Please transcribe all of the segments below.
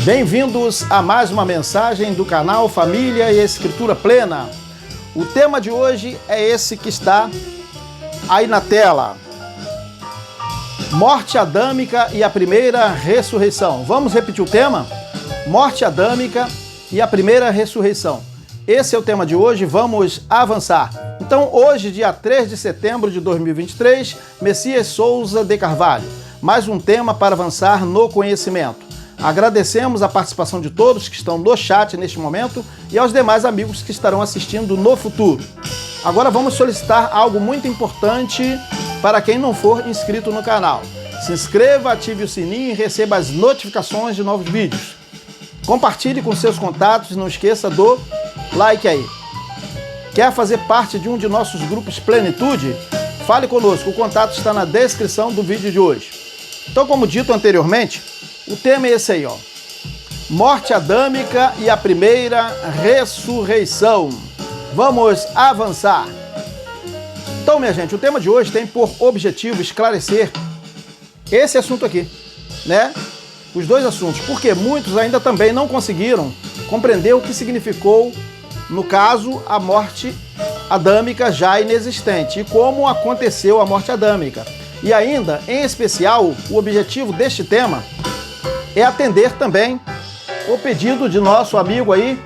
Bem-vindos a mais uma mensagem do canal Família e Escritura Plena. O tema de hoje é esse que está aí na tela. Morte adâmica e a primeira ressurreição. Vamos repetir o tema? Morte adâmica e a primeira ressurreição. Esse é o tema de hoje, vamos avançar. Então, hoje, dia 3 de setembro de 2023, Messias Souza de Carvalho. Mais um tema para avançar no conhecimento. Agradecemos a participação de todos que estão no chat neste momento e aos demais amigos que estarão assistindo no futuro. Agora vamos solicitar algo muito importante para quem não for inscrito no canal. Se inscreva, ative o sininho e receba as notificações de novos vídeos. Compartilhe com seus contatos e não esqueça do like aí. Quer fazer parte de um de nossos grupos Plenitude? Fale conosco, o contato está na descrição do vídeo de hoje. Então, como dito anteriormente, o tema é esse aí, ó. Morte adâmica e a primeira ressurreição. Vamos avançar. Então, minha gente, o tema de hoje tem por objetivo esclarecer esse assunto aqui, né? Os dois assuntos, porque muitos ainda também não conseguiram compreender o que significou, no caso, a morte adâmica já inexistente e como aconteceu a morte adâmica. E ainda, em especial, o objetivo deste tema é atender também o pedido de nosso amigo aí,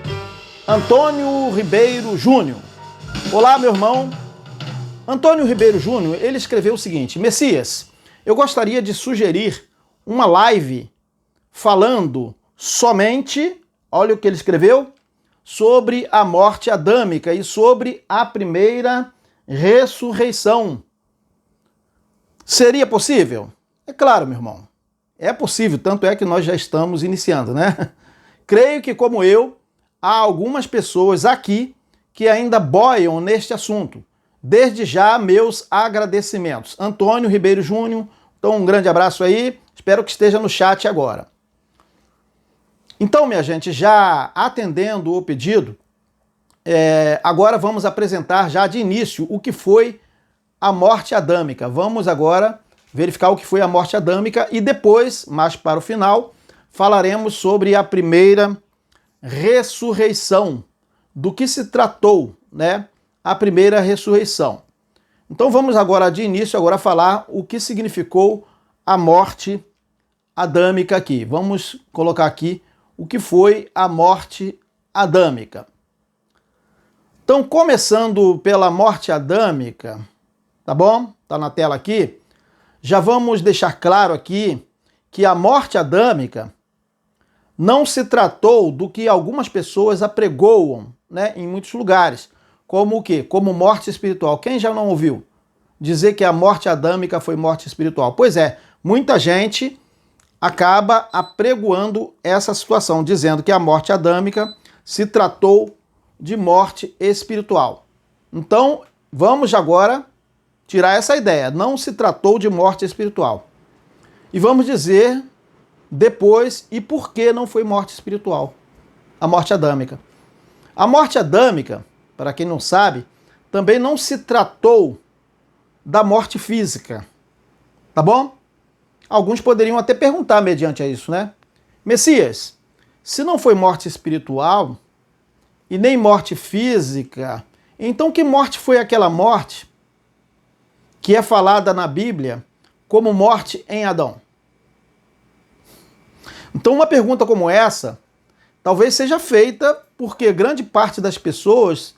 Antônio Ribeiro Júnior. Olá, meu irmão. Antônio Ribeiro Júnior, ele escreveu o seguinte: Messias, eu gostaria de sugerir uma live falando somente, olha o que ele escreveu, sobre a morte adâmica e sobre a primeira ressurreição. Seria possível? É claro, meu irmão. É possível, tanto é que nós já estamos iniciando, né? Creio que, como eu, há algumas pessoas aqui que ainda boiam neste assunto. Desde já, meus agradecimentos. Antônio Ribeiro Júnior, então um grande abraço aí, espero que esteja no chat agora. Então, minha gente, já atendendo o pedido, agora vamos apresentar já de início o que foi a morte adâmica. Vamos agora verificar o que foi a morte adâmica e depois, mais para o final, falaremos sobre a primeira ressurreição, do que se tratou, né? A primeira ressurreição. Então vamos agora de início agora falar o que significou a morte adâmica aqui. Vamos colocar aqui o que foi a morte adâmica. Então, começando pela morte adâmica, tá bom? Tá na tela aqui. Já vamos deixar claro aqui que a morte adâmica não se tratou do que algumas pessoas apregoam, né, em muitos lugares, como o quê? Como morte espiritual. Quem já não ouviu dizer que a morte adâmica foi morte espiritual? Pois é, muita gente acaba apregoando essa situação, dizendo que a morte adâmica se tratou de morte espiritual. Então, vamos agora tirar essa ideia. Não se tratou de morte espiritual. E vamos dizer depois e por que não foi morte espiritual, a morte adâmica. A morte adâmica, para quem não sabe, também não se tratou da morte física. Tá bom? Alguns poderiam até perguntar mediante a isso, né? Messias, se não foi morte espiritual e nem morte física, então que morte foi aquela morte que é falada na Bíblia como morte em Adão? Então uma pergunta como essa talvez seja feita porque grande parte das pessoas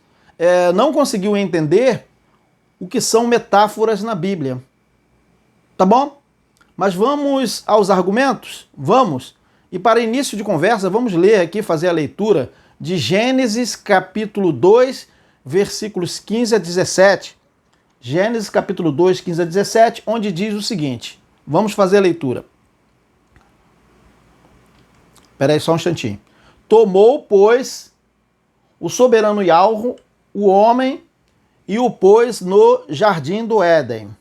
não conseguiu entender o que são metáforas na Bíblia. Tá bom? Mas vamos aos argumentos? Vamos. E para início de conversa, vamos ler aqui, fazer a leitura de Gênesis capítulo 2, versículos 15 a 17. Gênesis capítulo 2, 15 a 17, onde diz o seguinte. Vamos fazer a leitura. Espera aí só um instantinho. Tomou, pois, o soberano Yahweh, o homem, e o pôs no jardim do Éden,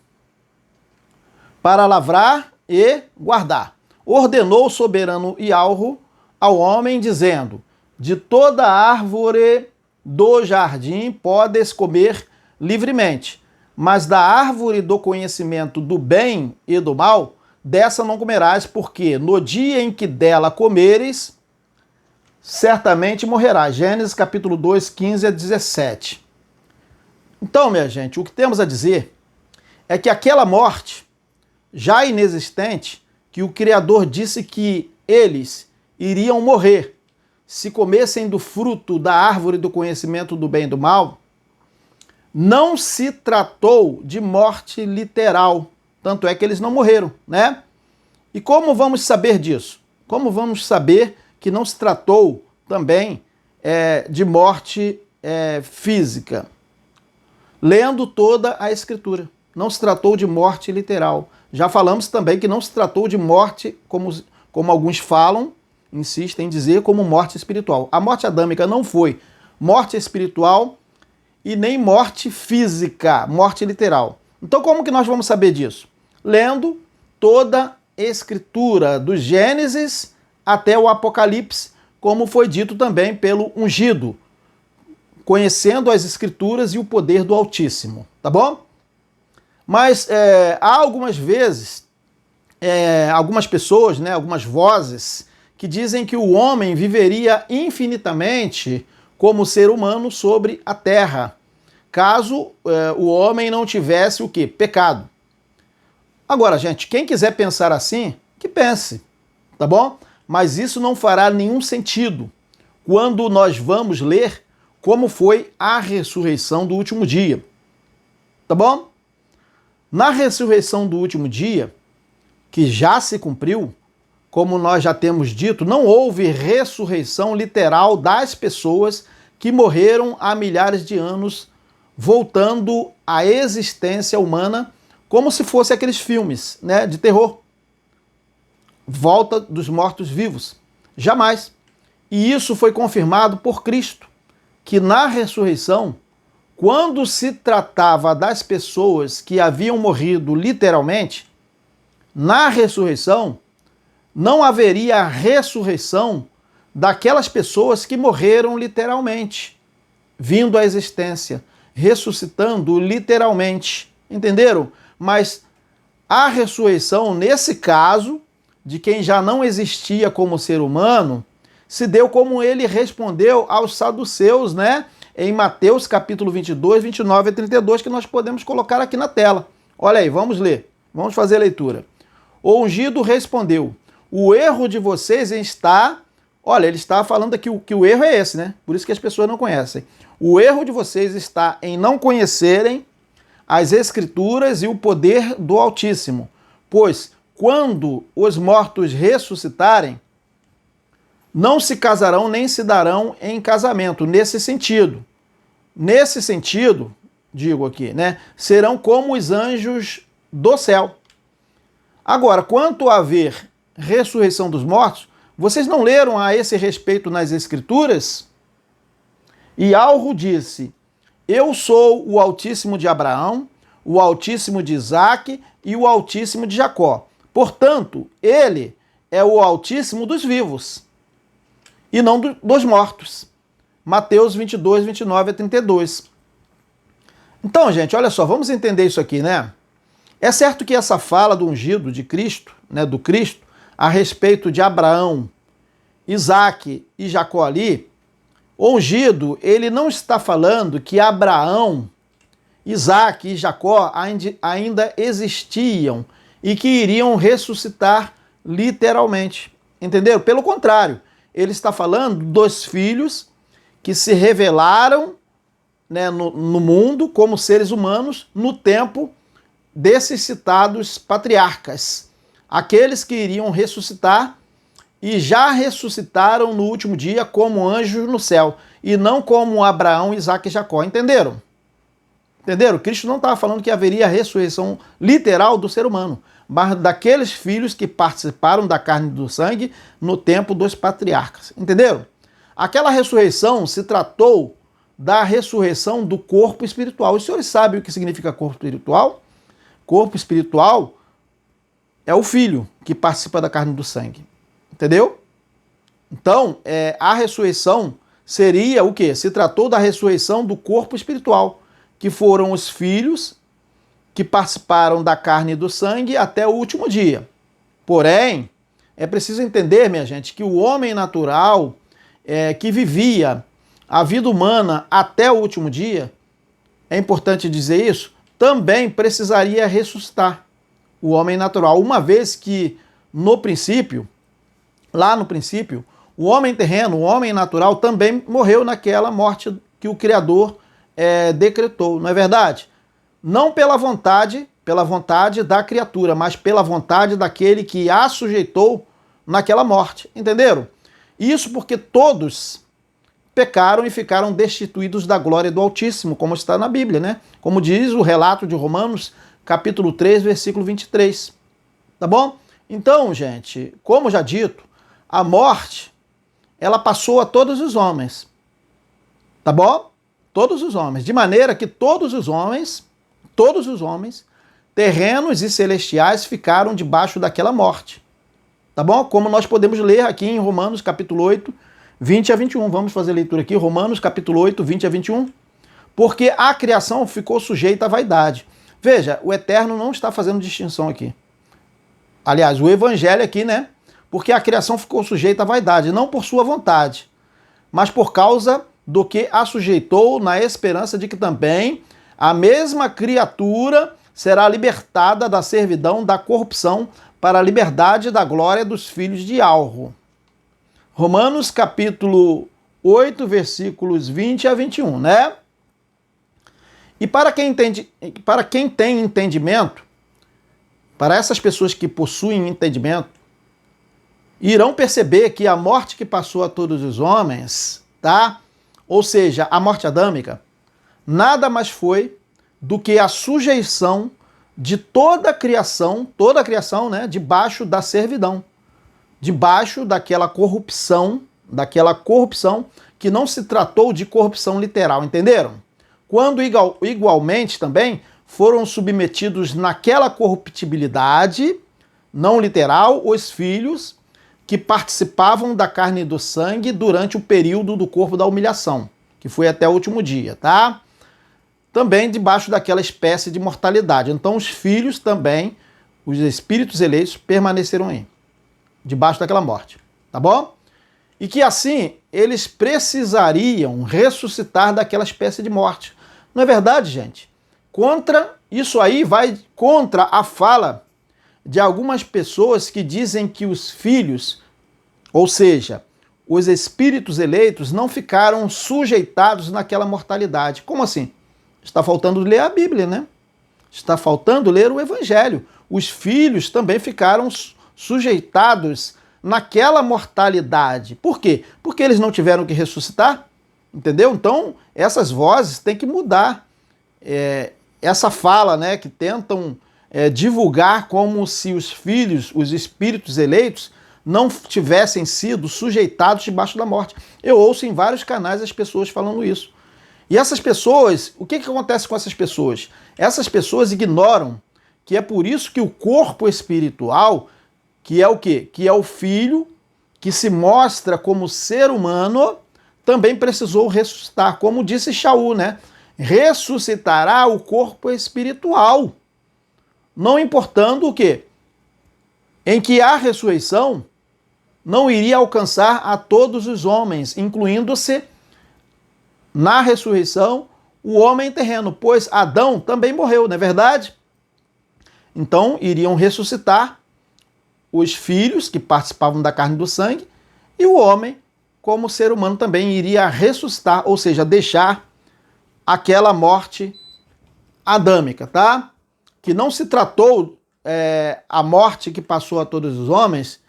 para lavrar e guardar. Ordenou o soberano Yahweh ao homem, dizendo: de toda árvore do jardim podes comer livremente, mas da árvore do conhecimento do bem e do mal, dessa não comerás, porque no dia em que dela comeres, certamente morrerá. Gênesis capítulo 2, 15 a 17. Então, minha gente, o que temos a dizer é que aquela morte já inexistente, que o Criador disse que eles iriam morrer se comessem do fruto da árvore do conhecimento do bem e do mal, não se tratou de morte literal. Tanto é que eles não morreram, né? E como vamos saber disso? Como vamos saber que não se tratou também de morte física? Lendo toda a Escritura. Não se tratou de morte literal. Já falamos também que não se tratou de morte, como alguns falam, insistem em dizer, como morte espiritual. A morte adâmica não foi morte espiritual e nem morte física, morte literal. Então como que nós vamos saber disso? Lendo toda a Escritura, do Gênesis até o Apocalipse, como foi dito também pelo ungido, conhecendo as Escrituras e o poder do Altíssimo, tá bom? Mas há algumas vezes, algumas pessoas, né, algumas vozes, que dizem que o homem viveria infinitamente como ser humano sobre a terra, caso o homem não tivesse o quê? Pecado. Agora, gente, quem quiser pensar assim, que pense, tá bom? Mas isso não fará nenhum sentido quando nós vamos ler como foi a ressurreição do último dia, tá bom? Na ressurreição do último dia, que já se cumpriu, como nós já temos dito, não houve ressurreição literal das pessoas que morreram há milhares de anos, voltando à existência humana, como se fosse aqueles filmes, né, de terror. Volta dos mortos-vivos. Jamais. E isso foi confirmado por Cristo, que na ressurreição, quando se tratava das pessoas que haviam morrido literalmente, na ressurreição, não haveria a ressurreição daquelas pessoas que morreram literalmente, vindo à existência, ressuscitando literalmente. Entenderam? Mas a ressurreição, nesse caso, de quem já não existia como ser humano, se deu como ele respondeu aos saduceus, né? Em Mateus capítulo 22, 29 a 32, que nós podemos colocar aqui na tela. Olha aí, vamos ler. Vamos fazer a leitura. O ungido respondeu: o erro de vocês está... Olha, ele está falando aqui que o erro é esse, né? Por isso que as pessoas não conhecem. O erro de vocês está em não conhecerem as Escrituras e o poder do Altíssimo. Pois, quando os mortos ressuscitarem, não se casarão nem se darão em casamento. Nesse sentido, digo aqui, né? Serão como os anjos do céu. Agora, quanto a haver ressurreição dos mortos, vocês não leram a esse respeito nas Escrituras? E Alro disse: eu sou o Altíssimo de Abraão, o Altíssimo de Isaque e o Altíssimo de Jacó. Portanto, ele é o Altíssimo dos vivos e não dos mortos. Mateus 22, 29 a 32. Então, gente, olha só, vamos entender isso aqui, né? É certo que essa fala do ungido de Cristo, né, do Cristo, a respeito de Abraão, Isaque e Jacó ali, o ungido, ele não está falando que Abraão, Isaque e Jacó ainda existiam e que iriam ressuscitar literalmente. Entenderam? Pelo contrário, ele está falando dos filhos que se revelaram, né, no mundo como seres humanos no tempo desses citados patriarcas. Aqueles que iriam ressuscitar e já ressuscitaram no último dia como anjos no céu, e não como Abraão, Isaque e Jacó. Entenderam? Entenderam? Cristo não estava falando que haveria a ressurreição literal do ser humano, mas daqueles filhos que participaram da carne e do sangue no tempo dos patriarcas. Entenderam? Aquela ressurreição se tratou da ressurreição do corpo espiritual. Os senhores sabem o que significa corpo espiritual? Corpo espiritual é o filho que participa da carne e do sangue. Entendeu? Então, a ressurreição seria o quê? Se tratou da ressurreição do corpo espiritual, que foram os filhos que participaram da carne e do sangue até o último dia. Porém, é preciso entender, minha gente, que o homem natural, que vivia a vida humana até o último dia, é importante dizer isso, também precisaria ressuscitar o homem natural, uma vez que lá no princípio, o homem terreno, o homem natural também morreu naquela morte que o Criador decretou, não é verdade? Não pela vontade da criatura, mas pela vontade daquele que a sujeitou naquela morte, entenderam? Isso porque todos pecaram e ficaram destituídos da glória do Altíssimo, como está na Bíblia, né? Como diz o relato de Romanos, capítulo 3, versículo 23. Tá bom? Então, gente, como já dito, a morte, ela passou a todos os homens. Tá bom? Todos os homens. De maneira que todos os homens, terrenos e celestiais, ficaram debaixo daquela morte. Tá bom? Como nós podemos ler aqui em Romanos, capítulo 8, 20 a 21. Vamos fazer a leitura aqui, Romanos, capítulo 8, 20 a 21. Porque a criação ficou sujeita à vaidade. Veja, o Eterno não está fazendo distinção aqui. Aliás, o Evangelho aqui, né? Porque a criação ficou sujeita à vaidade, não por sua vontade, mas por causa do que a sujeitou, na esperança de que também a mesma criatura será libertada da servidão, da corrupção, para a liberdade da glória dos filhos de Alro. Romanos capítulo 8, versículos 20 a 21, né? E para quem tem entendimento, para essas pessoas que possuem entendimento, irão perceber que a morte que passou a todos os homens, tá? Ou seja, a morte adâmica, nada mais foi do que a sujeição de toda a criação, né, debaixo da servidão, debaixo daquela corrupção que não se tratou de corrupção literal, entenderam? Quando igualmente também foram submetidos naquela corruptibilidade, não literal, os filhos que participavam da carne e do sangue durante o período do corpo da humilhação, que foi até o último dia, tá? Também debaixo daquela espécie de mortalidade. Então os filhos também, os espíritos eleitos, permaneceram aí, debaixo daquela morte, tá bom? E que assim eles precisariam ressuscitar daquela espécie de morte. Não é verdade, gente? Isso aí vai contra a fala de algumas pessoas que dizem que os filhos, ou seja, os espíritos eleitos, não ficaram sujeitados naquela mortalidade. Como assim? Está faltando ler a Bíblia, né? Está faltando ler o Evangelho. Os filhos também ficaram sujeitados naquela mortalidade. Por quê? Porque eles não tiveram que ressuscitar, entendeu? Então, essas vozes têm que mudar. Essa fala, né, que tentam divulgar como se os filhos, os espíritos eleitos, não tivessem sido sujeitados debaixo da morte. Eu ouço em vários canais as pessoas falando isso. E essas pessoas, o que acontece com essas pessoas? Essas pessoas ignoram que é por isso que o corpo espiritual, que é o quê? Que é o filho, que se mostra como ser humano, também precisou ressuscitar. Como disse Shaul, né? Ressuscitará o corpo espiritual. Não importando o quê? Em que a ressurreição não iria alcançar a todos os homens, incluindo-se na ressurreição o homem terreno, pois Adão também morreu, não é verdade? Então iriam ressuscitar os filhos que participavam da carne e do sangue, e o homem, como ser humano, também iria ressuscitar, ou seja, deixar aquela morte adâmica, tá? Que não se tratou a morte que passou a todos os homens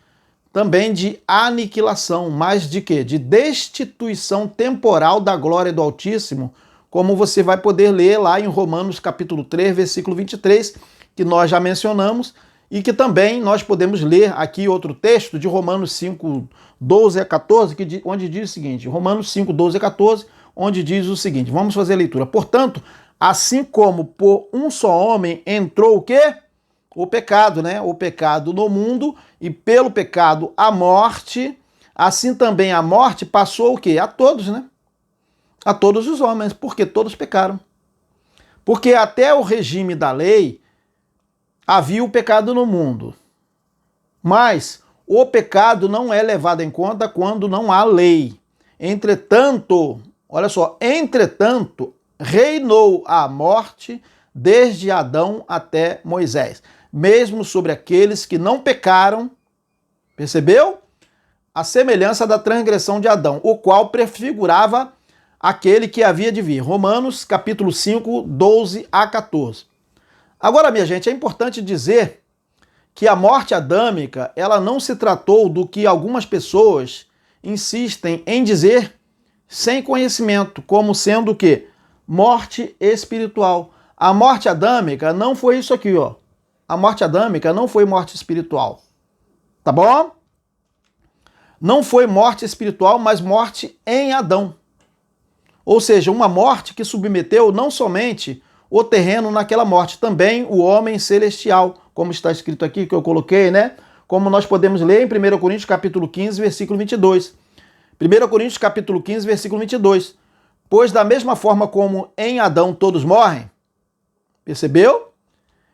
também de aniquilação, mas de quê? De destituição temporal da glória do Altíssimo, como você vai poder ler lá em Romanos capítulo 3, versículo 23, que nós já mencionamos, e que também nós podemos ler aqui outro texto de Romanos 5, 12 a 14, onde diz o seguinte, Romanos 5, 12 a 14, onde diz o seguinte, vamos fazer a leitura. Portanto, assim como por um só homem entrou o quê? O pecado, né? O pecado no mundo, e pelo pecado a morte, assim também a morte passou o quê? A todos, né? A todos os homens, porque todos pecaram. Porque até o regime da lei havia o pecado no mundo. Mas o pecado não é levado em conta quando não há lei. Entretanto, olha só, entretanto, reinou a morte desde Adão até Moisés, mesmo sobre aqueles que não pecaram, percebeu? A semelhança da transgressão de Adão, o qual prefigurava aquele que havia de vir. Romanos, capítulo 5, 12 a 14. Agora, minha gente, é importante dizer que a morte adâmica, ela não se tratou do que algumas pessoas insistem em dizer sem conhecimento, como sendo o quê? Morte espiritual. A morte adâmica não foi isso aqui, ó. A morte adâmica não foi morte espiritual. Tá bom? Não foi morte espiritual, mas morte em Adão. Ou seja, uma morte que submeteu não somente o terreno naquela morte, também o homem celestial, como está escrito aqui, que eu coloquei, né? Como nós podemos ler em 1 Coríntios capítulo 15, versículo 22. 1 Coríntios capítulo 15, versículo 22. Pois da mesma forma como em Adão todos morrem, percebeu?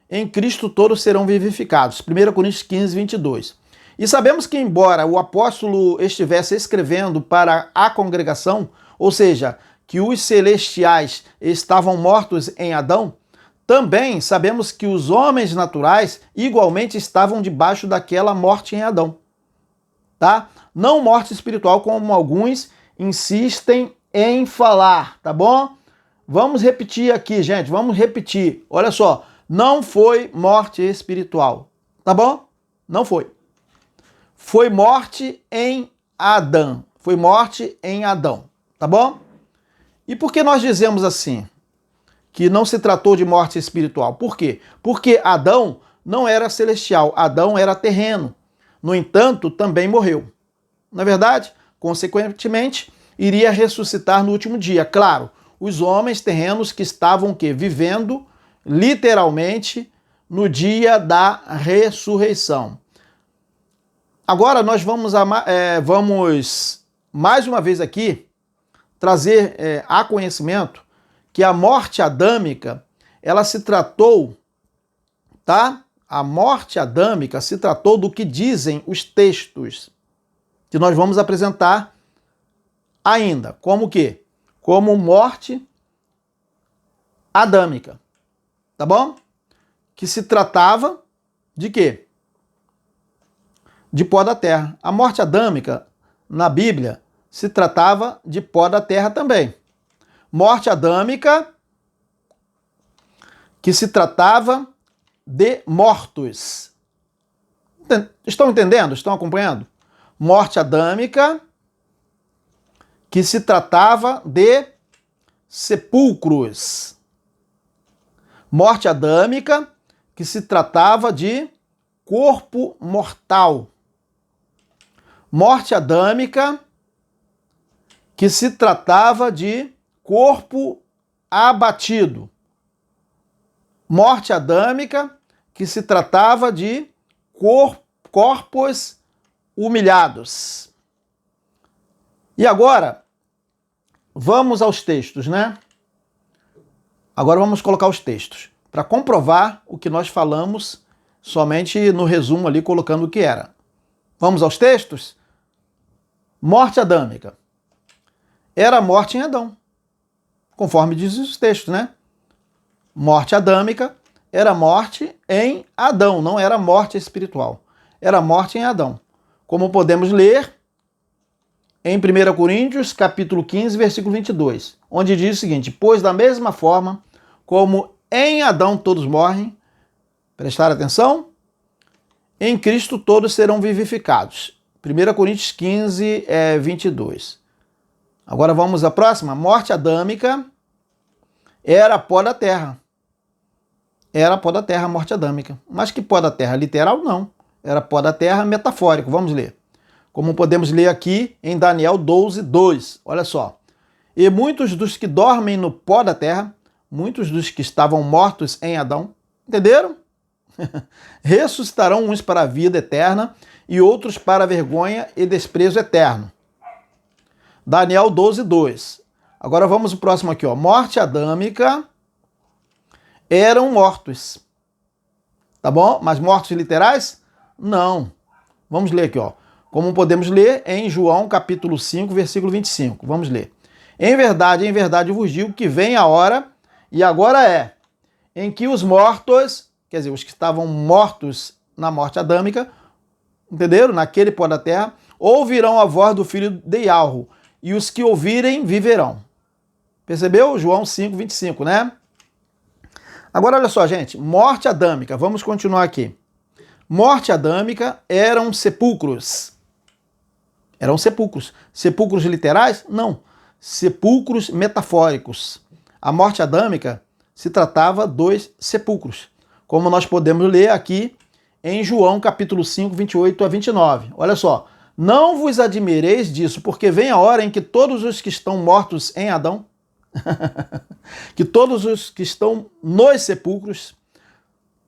Em Cristo todos serão vivificados. 1 Coríntios 15, 22. E sabemos que embora o apóstolo estivesse escrevendo para a congregação, ou seja, que os celestiais estavam mortos em Adão, também sabemos que os homens naturais igualmente estavam debaixo daquela morte em Adão. Tá? Não morte espiritual, como alguns insistem em falar, tá bom? Vamos repetir aqui, gente, vamos repetir. Olha só, não foi morte espiritual, tá bom? Não foi. Foi morte em Adão. Foi morte em Adão, tá bom? E por que nós dizemos assim? Que não se tratou de morte espiritual. Por quê? Porque Adão não era celestial, Adão era terreno. No entanto, também morreu. Na verdade, consequentemente, iria ressuscitar no último dia. Claro, os homens terrenos que estavam o quê? Vivendo literalmente no dia da ressurreição. Agora nós vamos mais uma vez aqui trazer a conhecimento que a morte adâmica, ela se tratou, tá? A morte adâmica se tratou do que dizem os textos, que nós vamos apresentar ainda. Como o quê? Como morte adâmica, tá bom? Que se tratava de quê? De pó da terra. A morte adâmica, na Bíblia, se tratava de pó da terra também. Morte adâmica, que se tratava de mortos. Estão entendendo? Estão acompanhando? Morte adâmica, que se tratava de sepulcros. Morte adâmica, que se tratava de corpo mortal. Morte adâmica, que se tratava de corpo abatido. Morte adâmica, que se tratava de corpos humilhados. E agora, vamos aos textos, né? Agora vamos colocar os textos, para comprovar o que nós falamos somente no resumo ali, colocando o que era. Vamos aos textos? Morte adâmica. Era morte em Adão, conforme diz os textos, né? Morte adâmica era morte em Adão, não era morte espiritual. Era morte em Adão. Como podemos ler em 1 Coríntios, capítulo 15, versículo 22, onde diz o seguinte: pois da mesma forma como em Adão todos morrem, prestar atenção, em Cristo todos serão vivificados. 1 Coríntios 15, 22. Agora vamos à próxima. Morte adâmica era pó da terra. Era pó da terra, morte adâmica. Mas que pó da terra? Literal, não. Era pó da terra metafórico. Vamos ler. Como podemos ler aqui em Daniel 12, 2. Olha só. E muitos dos que dormem no pó da terra, muitos dos que estavam mortos em Adão, entenderam? Ressuscitarão uns para a vida eterna e outros para a vergonha e desprezo eterno. Daniel 12, 2. Agora vamos ao próximo aqui, ó. Morte adâmica eram mortos. Tá bom? Mas mortos literais? Não. Vamos ler aqui, ó. como podemos ler em João capítulo 5, versículo 25. Vamos ler. Em verdade vos digo que vem a hora, e agora é, em que os mortos, quer dizer, os que estavam mortos na morte adâmica, entenderam? Naquele pó da terra, ouvirão a voz do Filho de Yahweh, e os que ouvirem viverão. Percebeu? João 5, 25, né? Agora, olha só, gente. Morte adâmica. Vamos continuar aqui. Morte adâmica eram sepulcros. Eram sepulcros. Sepulcros literais? Não. Sepulcros metafóricos. A morte adâmica se tratava dos sepulcros, como nós podemos ler aqui em João capítulo 5, 28 a 29. Olha só. Não vos admireis disso, porque vem a hora em que todos os que estão mortos em Adão, que todos os que estão nos sepulcros,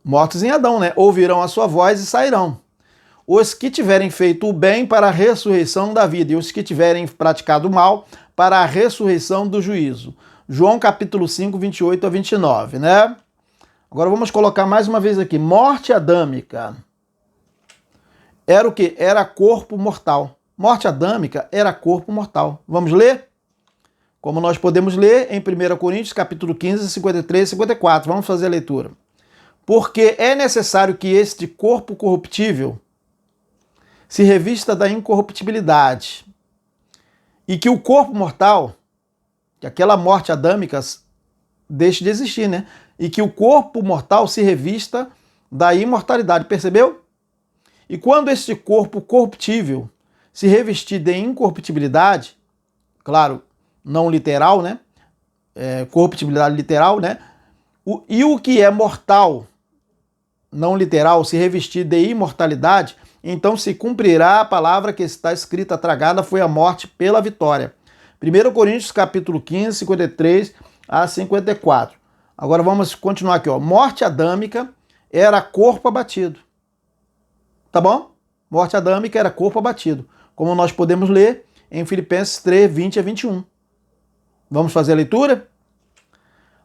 mortos em Adão, né, ouvirão a sua voz e sairão. Os que tiverem feito o bem para a ressurreição da vida, e os que tiverem praticado o mal para a ressurreição do juízo. João capítulo 5, 28 a 29, né? Agora vamos colocar mais uma vez aqui. Morte adâmica era o quê? Era corpo mortal. Morte adâmica era corpo mortal. Vamos ler? Como nós podemos ler em 1 Coríntios, capítulo 15, 53 e 54. Vamos fazer a leitura. Porque é necessário que este corpo corruptível se revista da incorruptibilidade, e que o corpo mortal, que aquela morte adâmica, deixe de existir, né? E que o corpo mortal se revista da imortalidade. Percebeu? E quando este corpo corruptível se revestir de incorruptibilidade, claro, não literal, né? Corruptibilidade literal, né? E o que é mortal, não literal, se revestir de imortalidade, então se cumprirá a palavra que está escrita: tragada foi a morte pela vitória. 1 Coríntios capítulo 15, 53 a 54. Agora vamos continuar aqui, ó. Morte adâmica era corpo abatido. Tá bom? Morte adâmica era corpo abatido, como nós podemos ler em Filipenses 3, 20 a 21. Vamos fazer a leitura?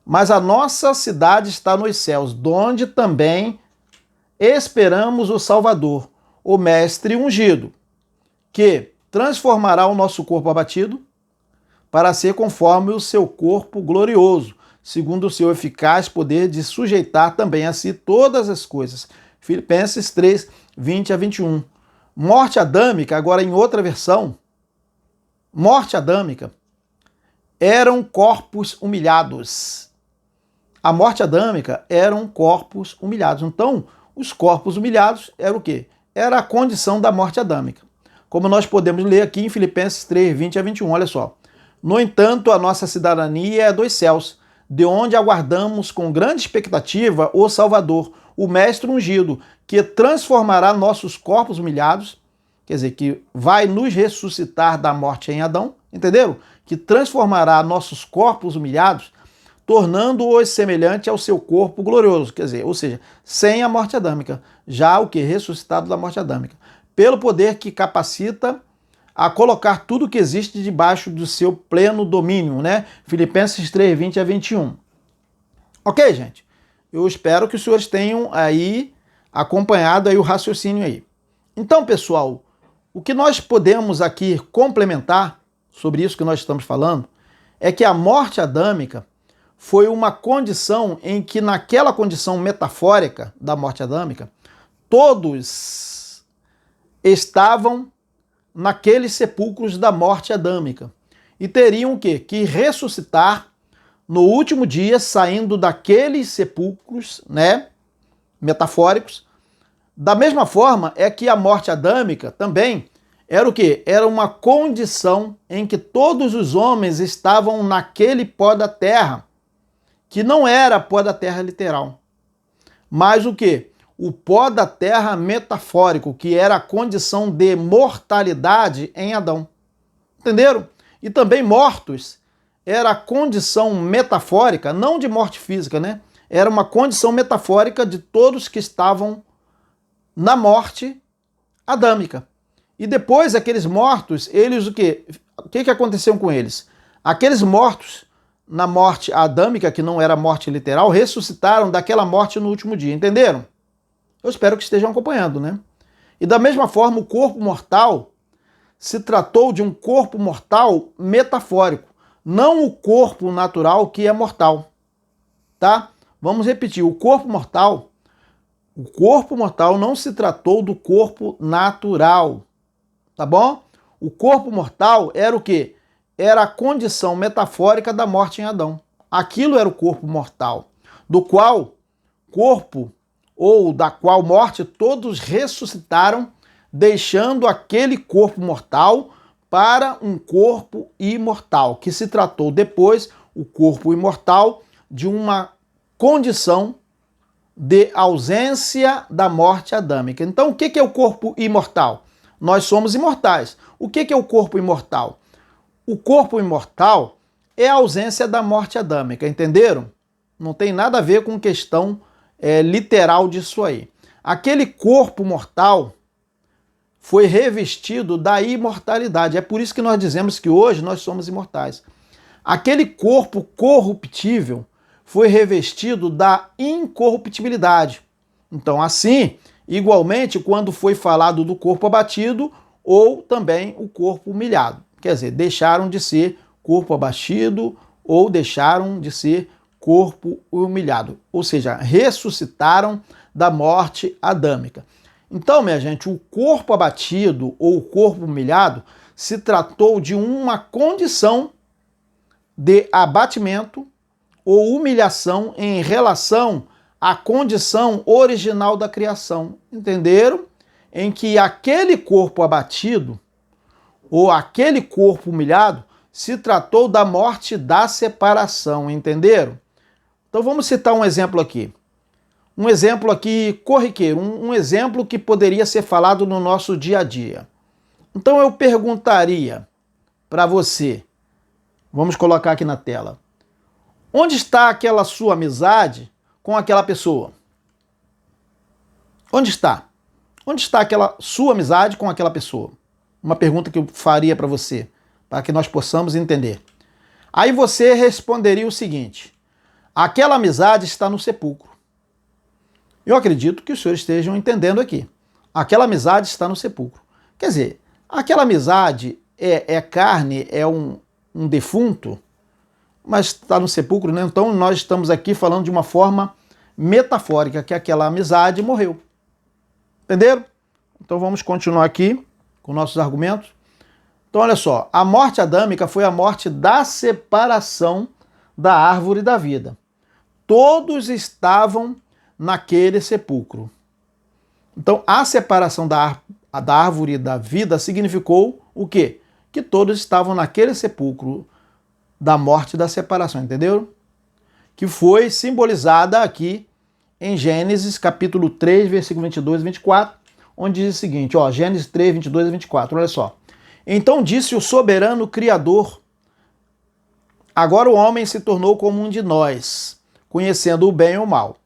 Mas a nossa cidade está nos céus, donde também esperamos o Salvador, o Mestre ungido, que transformará o nosso corpo abatido para ser conforme o seu corpo glorioso, segundo o seu eficaz poder de sujeitar também a si todas as coisas. Filipenses 3, 20 a 21. Morte adâmica, agora em outra versão, morte adâmica eram corpos humilhados. A morte adâmica eram corpos humilhados. Então, os corpos humilhados eram o quê? Era a condição da morte adâmica. Como nós podemos ler aqui em Filipenses 3, 20 a 21, olha só. No entanto, a nossa cidadania é dos céus, de onde aguardamos com grande expectativa o Salvador, o Mestre ungido, que transformará nossos corpos humilhados, quer dizer, que vai nos ressuscitar da morte em Adão, entenderam? Que transformará nossos corpos humilhados, tornando-os semelhante ao seu corpo glorioso, quer dizer, ou seja, sem a morte adâmica, já o que? Ressuscitado da morte adâmica, pelo poder que capacita a colocar tudo que existe debaixo do seu pleno domínio, né? Filipenses 3, 20 a 21. Ok, gente? Eu espero que os senhores tenham aí acompanhado aí o raciocínio aí. Então, pessoal, o que nós podemos aqui complementar sobre isso que nós estamos falando é que a morte adâmica foi uma condição em que, naquela condição metafórica da morte adâmica, todos estavam naqueles sepulcros da morte adâmica e teriam o quê? Que ressuscitar no último dia, saindo daqueles sepulcros, né, metafóricos. Da mesma forma é que a morte adâmica também era o quê? Era uma condição em que todos os homens estavam naquele pó da terra, que não era pó da terra literal, mas o quê? O pó da terra metafórico, que era a condição de mortalidade em Adão. Entenderam? E também mortos era a condição metafórica, não de morte física, né? Era uma condição metafórica de todos que estavam na morte adâmica. E depois aqueles mortos, eles o quê? O que aconteceu com eles? Aqueles mortos na morte adâmica, que não era morte literal, ressuscitaram daquela morte no último dia, entenderam? Eu espero que estejam acompanhando, né? E da mesma forma, o corpo mortal se tratou de um corpo mortal metafórico, não o corpo natural que é mortal, tá? Vamos repetir, o corpo mortal não se tratou do corpo natural, tá bom? O corpo mortal era o quê? Era a condição metafórica da morte em Adão. Aquilo era o corpo mortal, do qual corpo ou da qual morte todos ressuscitaram, deixando aquele corpo mortal para um corpo imortal, que se tratou depois, o corpo imortal, de uma condição de ausência da morte adâmica. Então, o que é o corpo imortal? Nós somos imortais. O que é o corpo imortal? O corpo imortal é a ausência da morte adâmica, entenderam? Não tem nada a ver com questão literal disso aí. Aquele corpo mortal foi revestido da imortalidade. É por isso que nós dizemos que hoje nós somos imortais. Aquele corpo corruptível foi revestido da incorruptibilidade. Então, assim, igualmente, quando foi falado do corpo abatido ou também o corpo humilhado. Quer dizer, deixaram de ser corpo abatido ou deixaram de ser corpo humilhado. Ou seja, ressuscitaram da morte adâmica. Então, minha gente, o corpo abatido ou o corpo humilhado se tratou de uma condição de abatimento ou humilhação em relação à condição original da criação. Entenderam? Em que aquele corpo abatido ou aquele corpo humilhado se tratou da morte da separação. Entenderam? Então vamos citar um exemplo aqui. Um exemplo aqui corriqueiro, um exemplo que poderia ser falado no nosso dia a dia. Então eu perguntaria para você, vamos colocar aqui na tela, onde está aquela sua amizade com aquela pessoa? Onde está? Onde está aquela sua amizade com aquela pessoa? Uma pergunta que eu faria para você, para que nós possamos entender. Aí você responderia o seguinte: aquela amizade está no sepulcro. Eu acredito que os senhores estejam entendendo aqui. Aquela amizade está no sepulcro. Quer dizer, aquela amizade é carne, é um defunto, mas está no sepulcro, né? Então nós estamos aqui falando de uma forma metafórica, que aquela amizade morreu. Entenderam? Então vamos continuar aqui com nossos argumentos. Então olha só, a morte adâmica foi a morte da separação da árvore da vida. Todos estavam naquele sepulcro. Então a separação da árvore da vida significou o quê? Que todos estavam naquele sepulcro da morte da separação, entenderam? Que foi simbolizada aqui em Gênesis capítulo 3, versículo 22 e 24, onde diz o seguinte, ó, Gênesis 3, 22 e 24, olha só. Então disse o soberano Criador, agora o homem se tornou como um de nós, conhecendo o bem e o mal.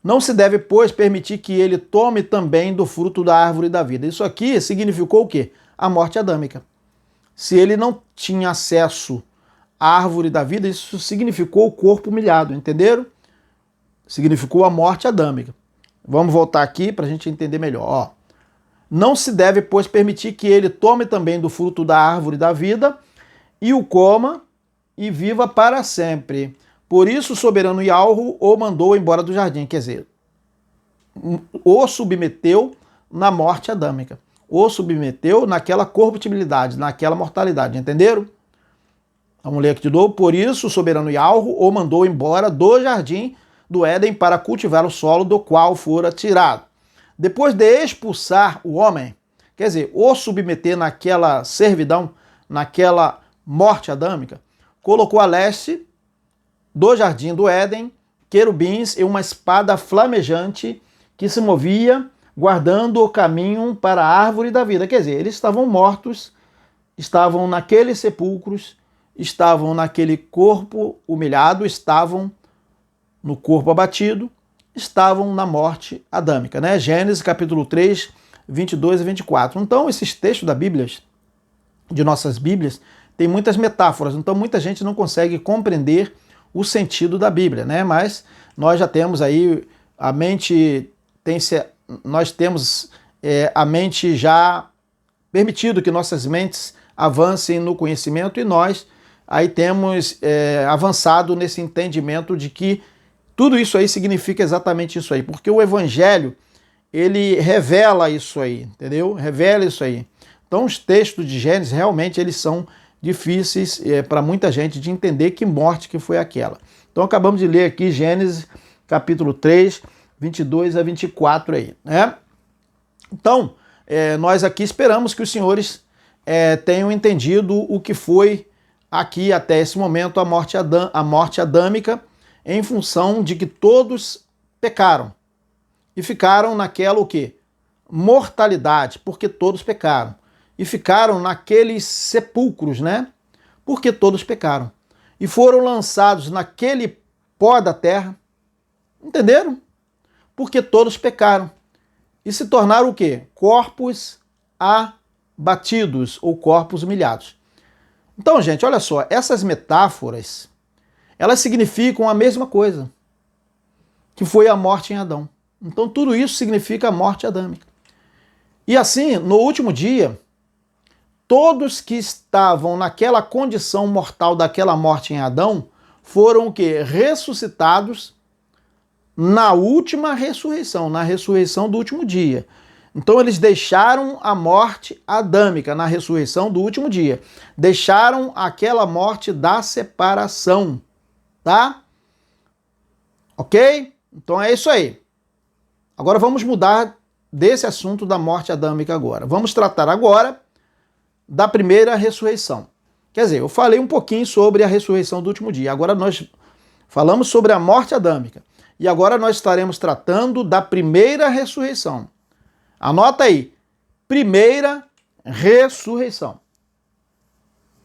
Não se deve, pois, permitir que ele tome também do fruto da árvore da vida. Isso aqui significou o quê? A morte adâmica. Se ele não tinha acesso à árvore da vida, isso significou o corpo humilhado, entenderam? Significou a morte adâmica. Vamos voltar aqui para a gente entender melhor. Ó. Não se deve, pois, permitir que ele tome também do fruto da árvore da vida e o coma e viva para sempre. Por isso o soberano Yahweh o mandou embora do jardim, quer dizer, o submeteu na morte adâmica, o submeteu naquela corruptibilidade, naquela mortalidade, entenderam? Vamos ler aqui de novo. Por isso o soberano Yahweh o mandou embora do jardim do Éden para cultivar o solo do qual fora tirado. Depois de expulsar o homem, quer dizer, o submeter naquela servidão, naquela morte adâmica, colocou a leste do jardim do Éden querubins e uma espada flamejante que se movia, guardando o caminho para a árvore da vida. Quer dizer, eles estavam mortos, estavam naqueles sepulcros, estavam naquele corpo humilhado, estavam no corpo abatido, estavam na morte adâmica, né? Gênesis capítulo 3, 22 e 24. Então, esses textos da Bíblia, de nossas Bíblias, tem muitas metáforas, então muita gente não consegue compreender o sentido da Bíblia, né? Mas nós já temos aí, a mente tem, nós temos a mente já permitido que nossas mentes avancem no conhecimento, e nós aí temos avançado nesse entendimento de que tudo isso aí significa exatamente isso aí, porque o Evangelho, ele revela isso aí, entendeu? Revela isso aí. Então os textos de Gênesis realmente eles são difíceis para muita gente de entender que morte que foi aquela. Então acabamos de ler aqui Gênesis capítulo 3, 22 a 24 aí, né? Então, nós aqui esperamos que os senhores tenham entendido o que foi aqui até esse momento a morte adâmica, em função de que todos pecaram e ficaram naquela o quê? Mortalidade, porque todos pecaram. E ficaram naqueles sepulcros, né? Porque todos pecaram. E foram lançados naquele pó da terra. Entenderam? Porque todos pecaram. E se tornaram o quê? Corpos abatidos ou corpos humilhados. Então, gente, olha só, essas metáforas, elas significam a mesma coisa, que foi a morte em Adão. Então, tudo isso significa a morte adâmica. E assim, no último dia, todos que estavam naquela condição mortal daquela morte em Adão foram o quê? Ressuscitados na última ressurreição, na ressurreição do último dia. Então eles deixaram a morte adâmica na ressurreição do último dia. Deixaram aquela morte da separação, tá? Ok? Então é isso aí. Agora vamos mudar desse assunto da morte adâmica agora. Vamos tratar agora da primeira ressurreição. Quer dizer, eu falei um pouquinho sobre a ressurreição do último dia. Agora nós falamos sobre a morte adâmica. E agora nós estaremos tratando da primeira ressurreição. Anota aí. Primeira ressurreição.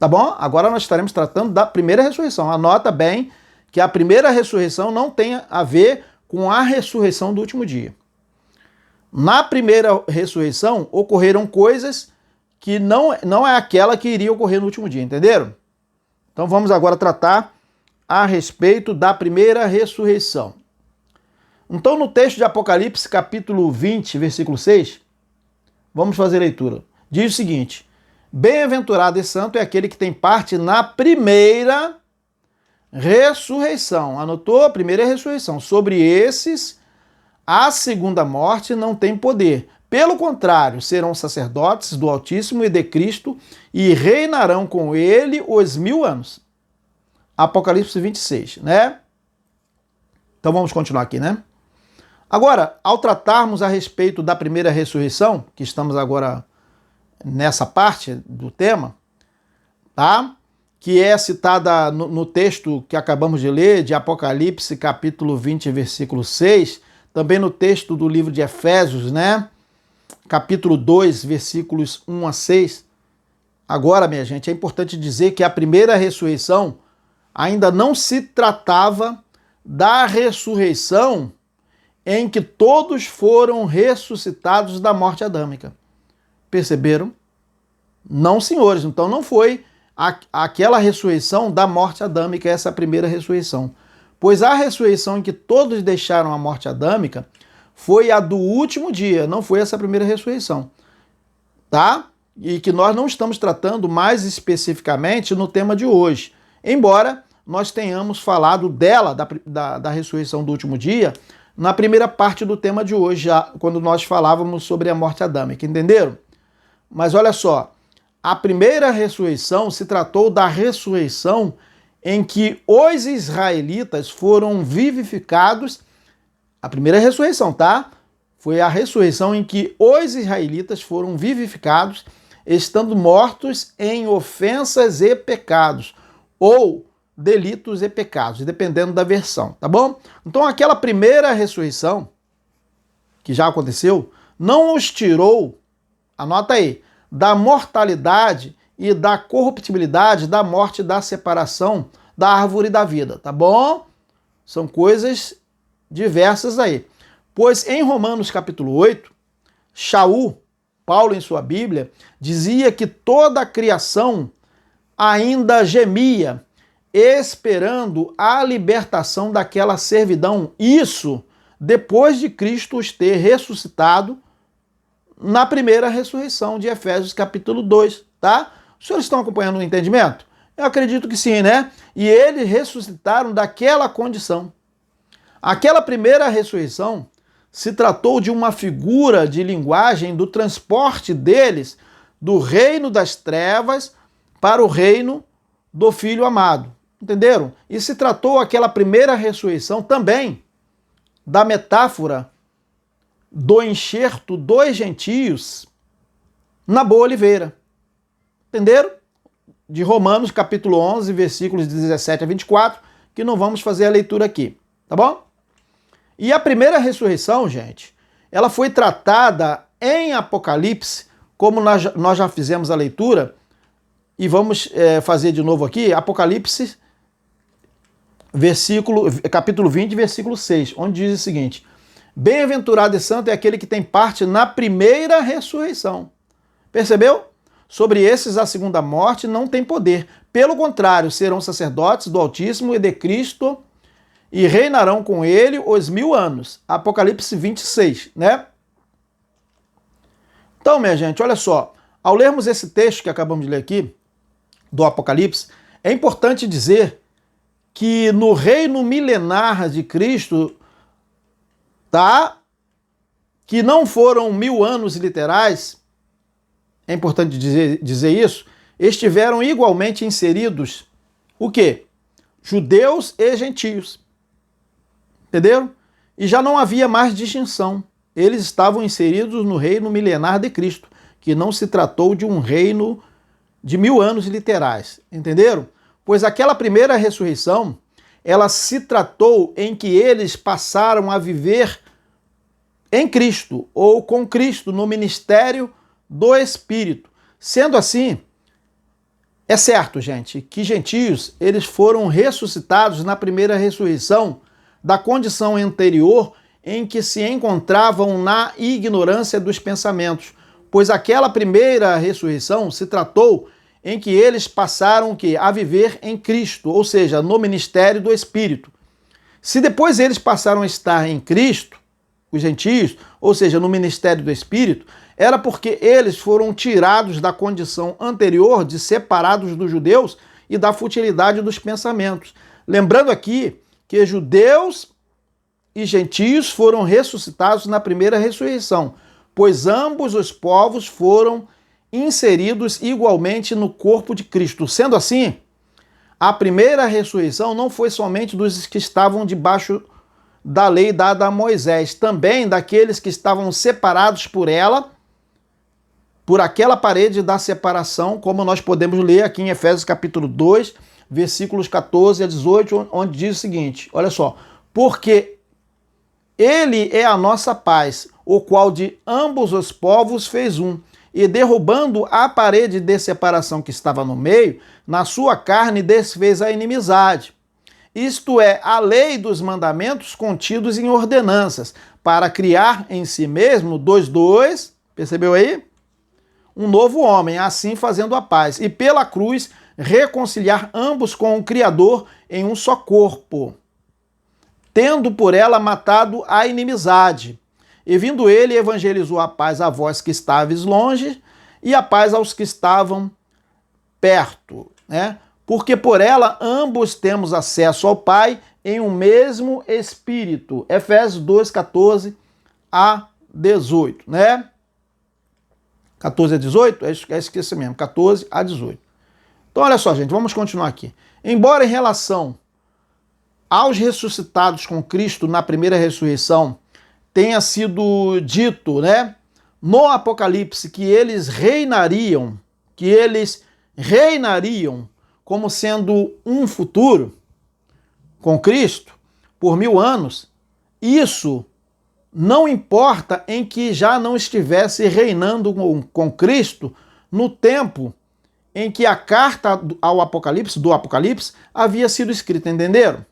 Tá bom? Agora nós estaremos tratando da primeira ressurreição. Anota bem que a primeira ressurreição não tem a ver com a ressurreição do último dia. Na primeira ressurreição ocorreram coisas que não é aquela que iria ocorrer no último dia, entenderam? Então vamos agora tratar a respeito da primeira ressurreição. Então no texto de Apocalipse, capítulo 20, versículo 6, vamos fazer a leitura. Diz o seguinte: bem-aventurado e santo é aquele que tem parte na primeira ressurreição. Anotou? A primeira ressurreição. Sobre esses, a segunda morte não tem poder. Pelo contrário, serão sacerdotes do Altíssimo e de Cristo e reinarão com ele os 1000 anos. Apocalipse 26, né? Então vamos continuar aqui, né? Agora, ao tratarmos a respeito da primeira ressurreição, que estamos agora nessa parte do tema, tá? Que é citada no texto que acabamos de ler, de Apocalipse, capítulo 20, versículo 6, também no texto do livro de Efésios, né? Capítulo 2, versículos 1 a 6. Agora, minha gente, é importante dizer que a primeira ressurreição ainda não se tratava da ressurreição em que todos foram ressuscitados da morte adâmica. Perceberam? Não, senhores. Então não foi aquela ressurreição da morte adâmica, essa primeira ressurreição. Pois a ressurreição em que todos deixaram a morte adâmica foi a do último dia, não foi essa primeira ressurreição. Tá? E que nós não estamos tratando mais especificamente no tema de hoje. Embora nós tenhamos falado dela, da ressurreição do último dia, na primeira parte do tema de hoje, já, quando nós falávamos sobre a morte adâmica. Entenderam? Mas olha só, a primeira ressurreição se tratou da ressurreição em que os israelitas foram vivificados. A primeira ressurreição, tá? Foi a ressurreição em que os israelitas foram vivificados, estando mortos em ofensas e pecados, ou delitos e pecados, dependendo da versão, tá bom? Então aquela primeira ressurreição, que já aconteceu, não os tirou, anota aí, da mortalidade e da corruptibilidade, da morte, da separação da árvore da vida, tá bom? São coisas diversas aí. Pois em Romanos capítulo 8, Shaul, Paulo em sua Bíblia, dizia que toda a criação ainda gemia, esperando a libertação daquela servidão. Isso depois de Cristo os ter ressuscitado na primeira ressurreição de Efésios capítulo 2, tá? Os senhores estão acompanhando o entendimento? Eu acredito que sim, né? E eles ressuscitaram daquela condição. Aquela primeira ressurreição se tratou de uma figura de linguagem do transporte deles do reino das trevas para o reino do Filho amado. Entenderam? E se tratou aquela primeira ressurreição também da metáfora do enxerto dos gentios na boa oliveira. Entenderam? De Romanos capítulo 11, versículos 17 a 24, que não vamos fazer a leitura aqui, tá bom? E a primeira ressurreição, gente, ela foi tratada em Apocalipse, como nós já fizemos a leitura, e vamos fazer de novo aqui, Apocalipse, capítulo 20, versículo 6, onde diz o seguinte: bem-aventurado e santo é aquele que tem parte na primeira ressurreição. Percebeu? Sobre esses a segunda morte não tem poder. Pelo contrário, serão sacerdotes do Altíssimo e de Cristo e reinarão com ele os 1000 anos. Apocalipse 26, né? Então, minha gente, olha só. Ao lermos esse texto que acabamos de ler aqui, do Apocalipse, é importante dizer que no reino milenar de Cristo, tá? Que não foram 1000 anos literais, é importante dizer isso, estiveram igualmente inseridos o quê? Judeus e gentios. Entenderam? E já não havia mais distinção. Eles estavam inseridos no reino milenar de Cristo, que não se tratou de um reino de 1000 anos literais. Entenderam? Pois aquela primeira ressurreição, ela se tratou em que eles passaram a viver em Cristo, ou com Cristo, no ministério do Espírito. Sendo assim, é certo, gente, que gentios, eles foram ressuscitados na primeira ressurreição da condição anterior em que se encontravam na ignorância dos pensamentos, pois aquela primeira ressurreição se tratou em que eles passaram a viver em Cristo, ou seja, no ministério do Espírito. Se depois eles passaram a estar em Cristo, os gentios, ou seja, no ministério do Espírito, era porque eles foram tirados da condição anterior de separados dos judeus e da futilidade dos pensamentos. Lembrando aqui que judeus e gentios foram ressuscitados na primeira ressurreição, pois ambos os povos foram inseridos igualmente no corpo de Cristo. Sendo assim, a primeira ressurreição não foi somente dos que estavam debaixo da lei dada a Moisés, também daqueles que estavam separados por ela, por aquela parede da separação, como nós podemos ler aqui em Efésios capítulo 2, versículos 14 a 18, onde diz o seguinte, olha só: porque ele é a nossa paz, o qual de ambos os povos fez um, e derrubando a parede de separação que estava no meio, na sua carne desfez a inimizade. Isto é, a lei dos mandamentos contidos em ordenanças, para criar em si mesmo dos dois, percebeu aí? Um novo homem, assim fazendo a paz, e pela cruz reconciliar ambos com o Criador em um só corpo, tendo por ela matado a inimizade. E vindo ele, evangelizou a paz a vós que estáveis longe, e a paz aos que estavam perto, né? Porque por ela ambos temos acesso ao Pai em um mesmo Espírito. Efésios 2, 14 a 18, né? 14 a 18? É isso mesmo, 14 a 18. Então, olha só, gente, vamos continuar aqui. Embora em relação aos ressuscitados com Cristo na primeira ressurreição tenha sido dito, né, no Apocalipse, que eles reinariam como sendo um futuro com Cristo por 1000 anos, isso não importa em que já não estivesse reinando com Cristo no tempo em que a carta ao Apocalipse, do Apocalipse, havia sido escrita, entenderam?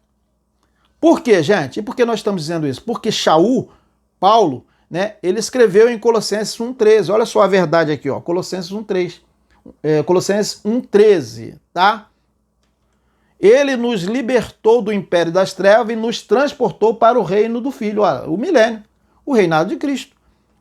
Por quê, gente? E por que nós estamos dizendo isso? Porque Paulo, né, ele escreveu em Colossenses 1,13. Olha só a verdade aqui, ó, Colossenses 1,3. Colossenses 1,13, tá? Ele nos libertou do império das trevas e nos transportou para o reino do Filho, o milênio, o reinado de Cristo.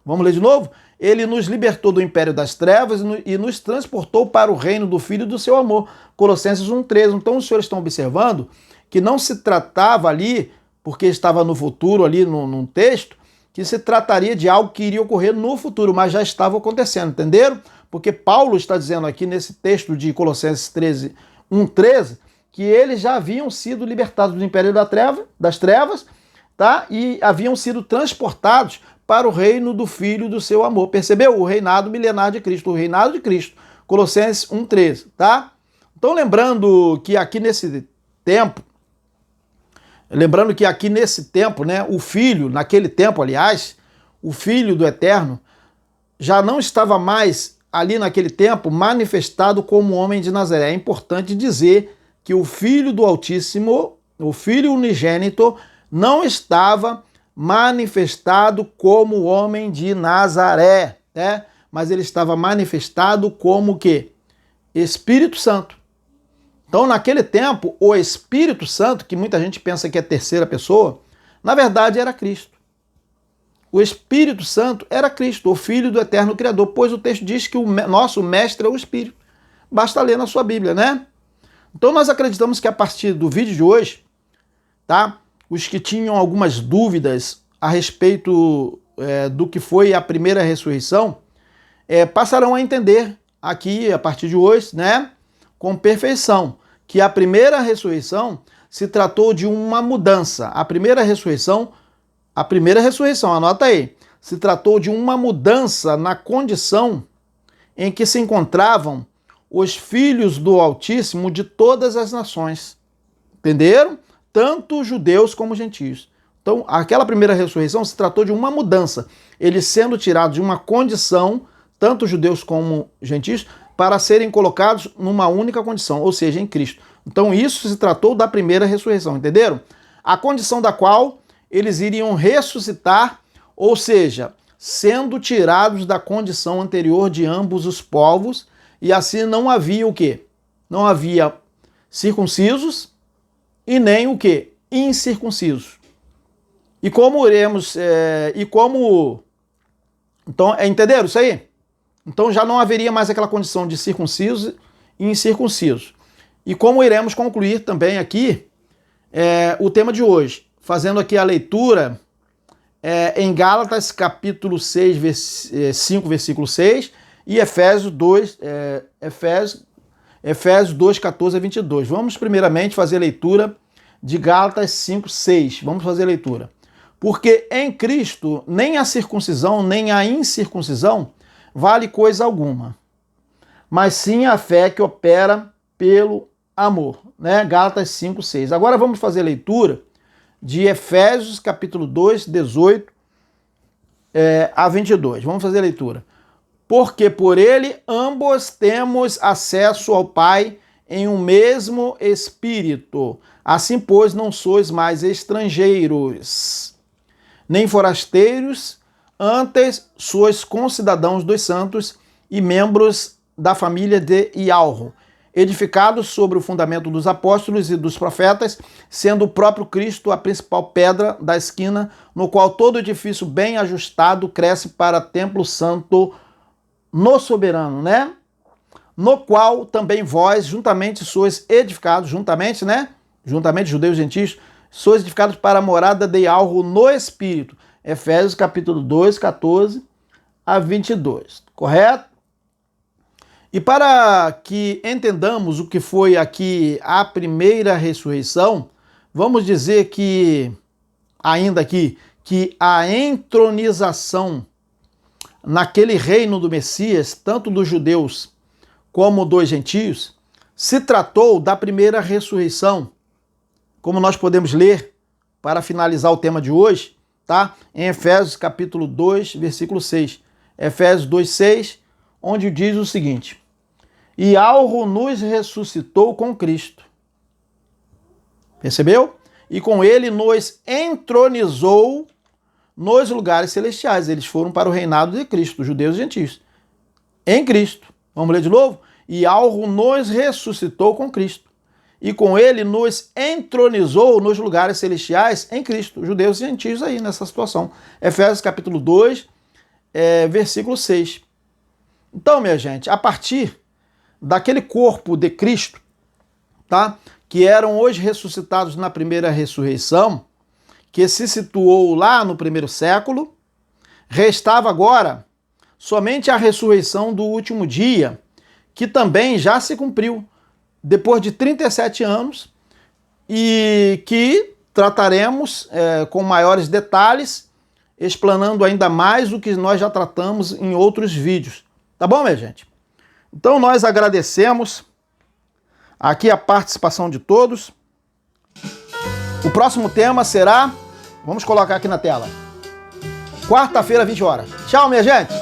Vamos ler de novo? ele nos libertou do império das trevas e nos transportou para o reino do Filho do seu amor. Colossenses 1,13. Então os senhores estão observando que não se tratava ali, porque estava no futuro ali num texto, que se trataria de algo que iria ocorrer no futuro, mas já estava acontecendo, entenderam? Porque Paulo está dizendo aqui nesse texto de Colossenses 1,13, que eles já haviam sido libertados do império das trevas, tá? E haviam sido transportados para o reino do Filho do seu amor. Percebeu? O reinado milenar de Cristo, o reinado de Cristo. Colossenses 1,13, tá? Então lembrando que aqui nesse tempo, né, o Filho, naquele tempo, aliás, o Filho do Eterno, já não estava mais ali naquele tempo manifestado como homem de Nazaré. É importante dizer que o Filho do Altíssimo, o Filho unigênito, não estava manifestado como homem de Nazaré, né? Mas ele estava manifestado como o quê? Espírito Santo. Então, naquele tempo, o Espírito Santo, que muita gente pensa que é terceira pessoa, na verdade era Cristo. O Espírito Santo era Cristo, o Filho do Eterno Criador, pois o texto diz que o nosso mestre é o Espírito. Basta ler na sua Bíblia, né? Então, nós acreditamos que a partir do vídeo de hoje, tá? Os que tinham algumas dúvidas a respeito do que foi a primeira ressurreição, passarão a entender aqui, a partir de hoje, né, com perfeição, que a primeira ressurreição se tratou de uma mudança. A primeira ressurreição, anota aí, se tratou de uma mudança na condição em que se encontravam os filhos do Altíssimo de todas as nações. Entenderam? Tanto judeus como gentios. Então, aquela primeira ressurreição se tratou de uma mudança, eles sendo tirados de uma condição, tanto judeus como gentios, para serem colocados numa única condição, ou seja, em Cristo. Então, isso se tratou da primeira ressurreição, entenderam? A condição da qual eles iriam ressuscitar, ou seja, sendo tirados da condição anterior de ambos os povos, e assim não havia o quê? Não havia circuncisos, e nem o que? Incircuncisos. E como iremos... Então, entenderam isso aí? Então já não haveria mais aquela condição de circuncisos e incircuncisos. E como iremos concluir também aqui o tema de hoje, fazendo aqui a leitura em Gálatas capítulo 5, versículo 6, e Efésios 2, Efésios 2, 14 a 22. Vamos primeiramente fazer a leitura de Gálatas 5, 6. Vamos fazer a leitura. Porque em Cristo nem a circuncisão nem a incircuncisão vale coisa alguma, mas sim a fé que opera pelo amor. Né? Gálatas 5, 6. Agora vamos fazer a leitura de Efésios capítulo 2, 18 a 22. Vamos fazer a leitura. Porque por ele ambos temos acesso ao Pai em um mesmo Espírito. Assim, pois, não sois mais estrangeiros, nem forasteiros, antes sois concidadãos dos santos e membros da família de Ialro, edificados sobre o fundamento dos apóstolos e dos profetas, sendo o próprio Cristo a principal pedra da esquina, no qual todo edifício bem ajustado cresce para templo santo no soberano, né? No qual também vós juntamente sois edificados, juntamente, judeus e gentios, sois edificados para a morada de Ialro no Espírito. Efésios capítulo 2, 14 a 22, correto? E para que entendamos o que foi aqui a primeira ressurreição, vamos dizer que, ainda aqui, que a entronização naquele reino do Messias, tanto dos judeus como dos gentios, se tratou da primeira ressurreição, como nós podemos ler para finalizar o tema de hoje, tá? Em Efésios capítulo 2, versículo 6. Efésios 2, 6, onde diz o seguinte: e Ialro nos ressuscitou com Cristo. Percebeu? E com ele nos entronizou nos lugares celestiais. Eles foram para o reinado de Cristo, judeus e gentios. Em Cristo. Vamos ler de novo? E Ialro nos ressuscitou com Cristo. E com ele nos entronizou nos lugares celestiais em Cristo, judeus e gentios aí nessa situação. Efésios capítulo 2, versículo 6. Então, minha gente, a partir daquele corpo de Cristo, tá? Que eram hoje ressuscitados na primeira ressurreição, que se situou lá no primeiro século, restava agora somente a ressurreição do último dia, que também já se cumpriu depois de 37 anos e que trataremos com maiores detalhes, explanando ainda mais o que nós já tratamos em outros vídeos. Tá bom, minha gente? Então nós agradecemos aqui a participação de todos. O próximo tema será, vamos colocar aqui na tela, quarta-feira, 20 horas. Tchau, minha gente!